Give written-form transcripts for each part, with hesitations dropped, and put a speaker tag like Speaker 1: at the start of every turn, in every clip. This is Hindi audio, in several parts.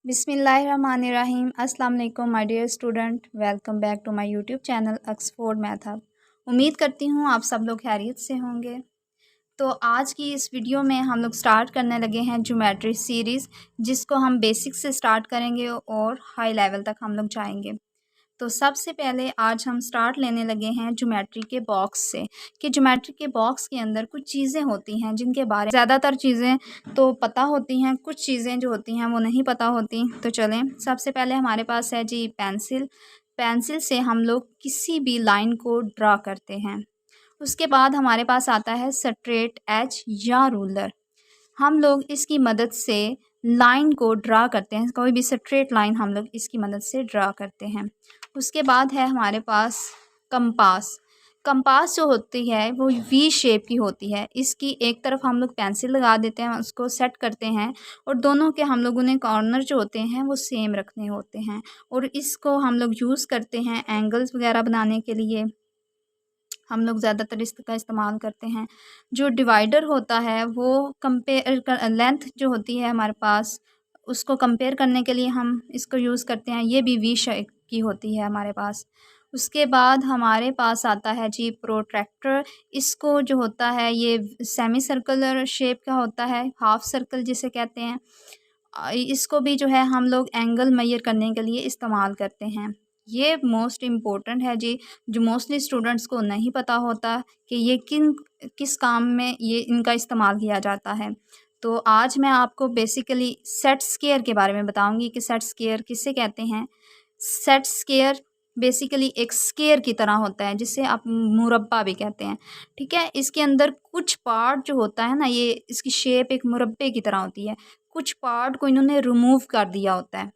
Speaker 1: बिस्मिल्लाहिर्रहमानिर्रहीम। अस्सलाम वालेकुम my dear student, welcome back to my YouTube channel Oxford math hub. उम्मीद करती हूँ आप सब लोग खैरियत से होंगे। तो आज की इस वीडियो में हम लोग स्टार्ट करने लगे हैं ज्योमेट्री सीरीज़, जिसको हम बेसिक से स्टार्ट करेंगे और हाई लेवल तक हम लोग जाएंगे। तो सबसे पहले आज हम स्टार्ट लेने लगे हैं ज्योमेट्री के बॉक्स से, कि ज्योमेट्री के बॉक्स के अंदर कुछ चीज़ें होती हैं जिनके बारे में ज़्यादातर चीज़ें तो पता होती हैं, कुछ चीज़ें जो होती हैं वो नहीं पता होती। तो चलें, सबसे पहले हमारे पास है जी पेंसिल। पेंसिल से हम लोग किसी भी लाइन को ड्रा करते हैं। उसके बाद हमारे पास आता है स्ट्रेट एज या रूलर। हम लोग इसकी मदद से लाइन को ड्रा करते हैं, कोई भी स्ट्रेट लाइन हम लोग इसकी मदद से ड्रा करते हैं। उसके बाद है हमारे पास कंपास। कंपास जो होती है वो वी शेप की होती है। इसकी एक तरफ हम लोग पेंसिल लगा देते हैं, उसको सेट करते हैं और दोनों के हम लोगों ने कॉर्नर जो होते हैं वो सेम रखने होते हैं और इसको हम लोग यूज़ करते हैं एंगल्स वगैरह बनाने के लिए। हम लोग ज़्यादातर इसका इस्तेमाल करते हैं। जो डिवाइडर होता है वो कंपेयर लेंथ जो होती है हमारे पास, उसको कंपेयर करने के लिए हम इसको यूज़ करते हैं। ये भी वी शेप की होती है हमारे पास। उसके बाद हमारे पास आता है जी प्रोट्रैक्टर। इसको जो होता है ये सेमी सर्कुलर शेप का होता है, हाफ सर्कल जिसे कहते हैं। इसको भी जो है हम लोग एंगल मेजर करने के लिए इस्तेमाल करते हैं। ये मोस्ट इम्पोर्टेंट है जी, जो मोस्टली स्टूडेंट्स को नहीं पता होता कि ये किस काम में ये इनका इस्तेमाल किया जाता है। तो आज मैं आपको बेसिकली सेट स्क्वायर के बारे में बताऊंगी कि सेट स्क्वायर किसे कहते हैं। सेट स्क्वायर बेसिकली एक स्क्वायर की तरह होता है, जिसे आप मुरब्बा भी कहते हैं। ठीक है, इसके अंदर कुछ पार्ट जो होता है ना, ये इसकी शेप एक मुरब्बे की तरह होती है। कुछ पार्ट को इन्होंने रिमूव कर दिया होता है,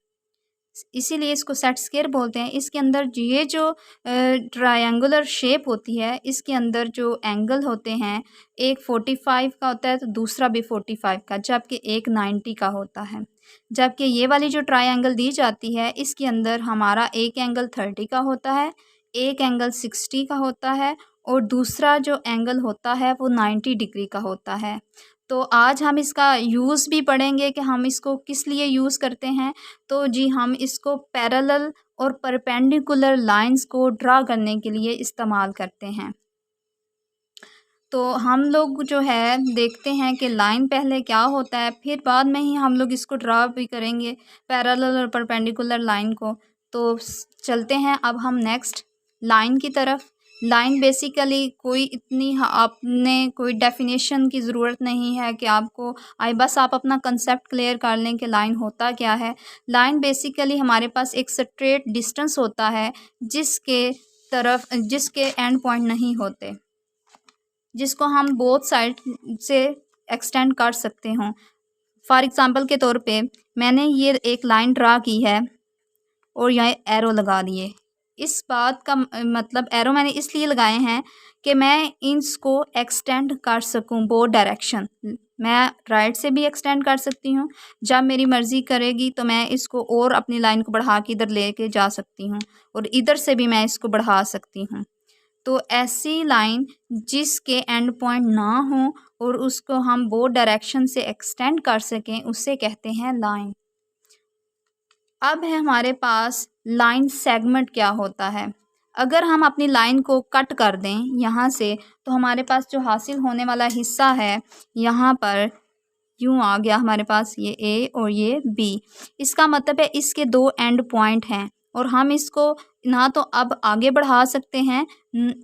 Speaker 1: इसीलिए इसको सेट स्क्वायर बोलते हैं। इसके अंदर ये जो ट्रायंगुलर शेप होती है, इसके अंदर जो एंगल होते हैं, एक 45 का होता है तो दूसरा भी 45 का, जबकि एक 90 का होता है। जबकि ये वाली जो ट्रायंगल दी जाती है, इसके अंदर हमारा एक एंगल 30 का होता है, एक एंगल 60 का होता है और दूसरा जो एंगल होता है वो 90 डिग्री का होता है। तो आज हम इसका यूज़ भी पढ़ेंगे कि हम इसको किस लिए यूज़ करते हैं। तो जी हम इसको पैरेलल और परपेंडिकुलर लाइंस को ड्रा करने के लिए इस्तेमाल करते हैं। तो हम लोग जो है देखते हैं कि लाइन पहले क्या होता है, फिर बाद में ही हम लोग इसको ड्रा भी करेंगे पैरेलल और परपेंडिकुलर लाइन को। तो चलते हैं अब हम नेक्स्ट लाइन की तरफ। लाइन बेसिकली कोई इतनी आपने कोई डेफिनेशन की ज़रूरत नहीं है कि आपको बस आप अपना कंसेप्ट क्लियर कर लें कि लाइन होता क्या है। लाइन बेसिकली हमारे पास एक स्ट्रेट डिस्टेंस होता है जिसके एंड पॉइंट नहीं होते, जिसको हम बोथ साइड से एक्सटेंड कर सकते हों। फॉर एग्ज़ाम्पल के तौर पे मैंने ये एक लाइन ड्रा की है और यहाँ एरो लगा दिए। इस बात का मतलब एरो मैंने इसलिए लगाए हैं कि मैं इसको एक्सटेंड कर सकूं बोथ डायरेक्शन। मैं राइट से भी एक्सटेंड कर सकती हूं, जब मेरी मर्ज़ी करेगी तो मैं इसको और अपनी लाइन को बढ़ा के इधर लेके जा सकती हूं और इधर से भी मैं इसको बढ़ा सकती हूं। तो ऐसी लाइन जिसके एंड पॉइंट ना हो और उसको हम बोथ डायरेक्शन से एक्सटेंड कर सकें, उसे कहते हैं लाइन। अब है हमारे पास लाइन सेगमेंट क्या होता है। अगर हम अपनी लाइन को कट कर दें यहाँ से, तो हमारे पास जो हासिल होने वाला हिस्सा है यहाँ पर यूँ आ गया हमारे पास, ये ए और ये बी। इसका मतलब है इसके दो एंड पॉइंट हैं और हम इसको ना तो अब आगे बढ़ा सकते हैं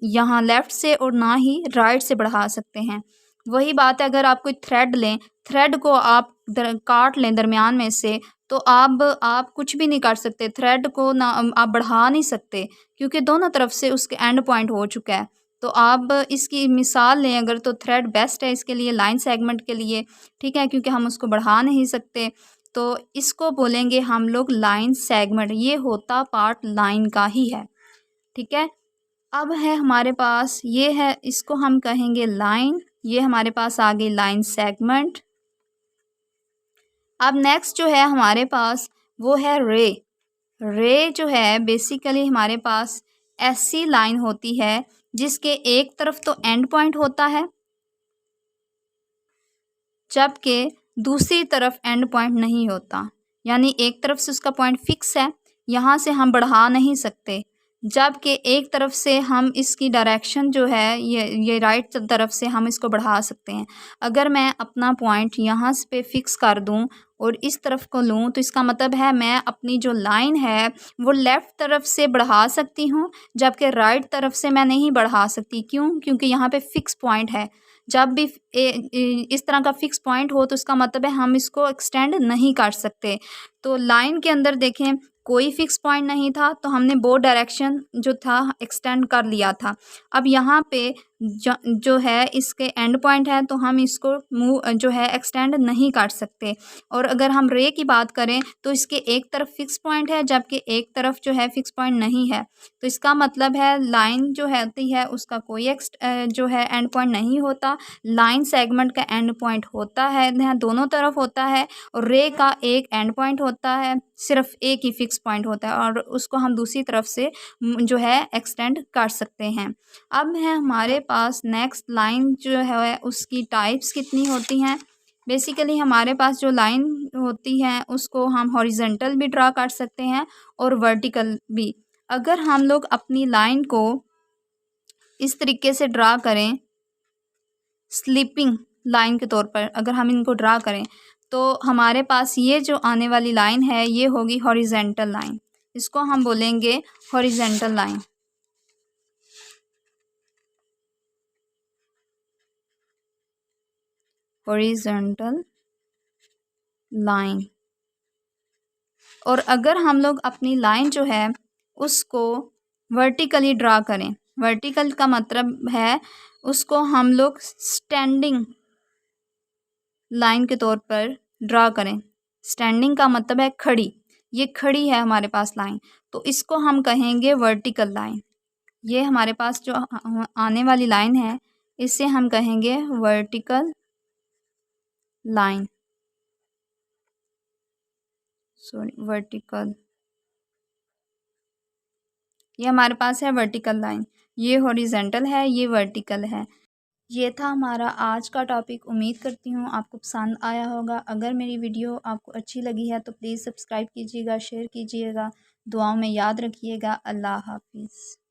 Speaker 1: यहाँ लेफ़्ट से और ना ही राइट से बढ़ा सकते हैं। वही बात है, अगर आप कोई थ्रेड लें, थ्रेड को आप काट लें दरमियान में से, तो आप कुछ भी नहीं कर सकते, थ्रेड को ना आप बढ़ा नहीं सकते, क्योंकि दोनों तरफ से उसके एंड पॉइंट हो चुका है। तो आप इसकी मिसाल लें अगर, तो थ्रेड बेस्ट है इसके लिए, लाइन सेगमेंट के लिए। ठीक है, क्योंकि हम उसको बढ़ा नहीं सकते, तो इसको बोलेंगे हम लोग लाइन सेगमेंट। ये होता पार्ट लाइन का ही है। ठीक है, अब है हमारे पास ये है, इसको हम कहेंगे लाइन। ये हमारे पास आ गई लाइन सेगमेंट। अब नेक्स्ट जो है हमारे पास वो है रे। रे जो है बेसिकली हमारे पास ऐसी लाइन होती है जिसके एक तरफ तो एंड पॉइंट होता है, जबकि दूसरी तरफ एंड पॉइंट नहीं होता। यानी एक तरफ से उसका पॉइंट फिक्स है, यहाँ से हम बढ़ा नहीं सकते, जबकि एक तरफ से हम इसकी डायरेक्शन जो है ये राइट तरफ से हम इसको बढ़ा सकते हैं। अगर मैं अपना पॉइंट यहाँ पे फिक्स कर दूँ और इस तरफ को लूँ तो इसका मतलब है मैं अपनी जो लाइन है वो लेफ़्ट तरफ से बढ़ा सकती हूँ, जबकि राइट तरफ से मैं नहीं बढ़ा सकती। क्यों? क्योंकि यहाँ पे फ़िक्स पॉइंट है। जब भी इस तरह का फ़िक्स पॉइंट हो तो इसका मतलब है हम इसको एक्सटेंड नहीं कर सकते। तो लाइन के अंदर देखें कोई फ़िक्स पॉइंट नहीं था, तो हमने बोथ डायरेक्शन जो था एक्सटेंड कर लिया था। अब यहाँ पे जो है इसके एंड पॉइंट है, तो हम इसको जो है एक्सटेंड नहीं कर सकते। और अगर हम रे की बात करें तो इसके एक तरफ फ़िक्स पॉइंट है, जबकि एक तरफ जो है फ़िक्स पॉइंट नहीं है। तो इसका मतलब है लाइन जो होती है उसका कोई जो है एंड पॉइंट नहीं होता। लाइन सेगमेंट का एंड पॉइंट होता है, यहाँ दोनों तरफ होता है, और रे का एक एंड पॉइंट होता है, सिर्फ एक ही फ़िक्स पॉइंट होता है और उसको हम दूसरी तरफ से जो है एक्सटेंड कर सकते हैं। अब है हमारे पास नेक्स्ट लाइन जो है उसकी टाइप्स कितनी होती हैं। बेसिकली हमारे पास जो लाइन होती है उसको हम हॉरिजेंटल भी ड्रा कर सकते हैं और वर्टिकल भी। अगर हम लोग अपनी लाइन को इस तरीके से ड्रा करें, स्लीपिंग लाइन के तौर पर अगर हम इनको ड्रा करें तो हमारे पास ये जो आने वाली लाइन है ये होगी हॉरिजेंटल लाइन। इसको हम बोलेंगे हॉरिजेंटल लाइन। Horizontal line. और अगर हम लोग अपनी लाइन जो है उसको वर्टिकली ड्रा करें, वर्टिकल का मतलब है उसको हम लोग स्टैंडिंग लाइन के तौर पर ड्रा करें। स्टैंडिंग का मतलब है खड़ी, ये खड़ी है हमारे पास लाइन, तो इसको हम कहेंगे वर्टिकल लाइन। ये हमारे पास जो आने वाली लाइन है इसे हम कहेंगे वर्टिकल लाइन, सॉरी वर्टिकल। ये हमारे पास है वर्टिकल लाइन, ये हॉरिजेंटल है, ये वर्टिकल है। ये था हमारा आज का टॉपिक। उम्मीद करती हूँ आपको पसंद आया होगा। अगर मेरी वीडियो आपको अच्छी लगी है तो प्लीज़ सब्सक्राइब कीजिएगा, शेयर कीजिएगा, दुआओं में याद रखिएगा। अल्लाह हाफिज़।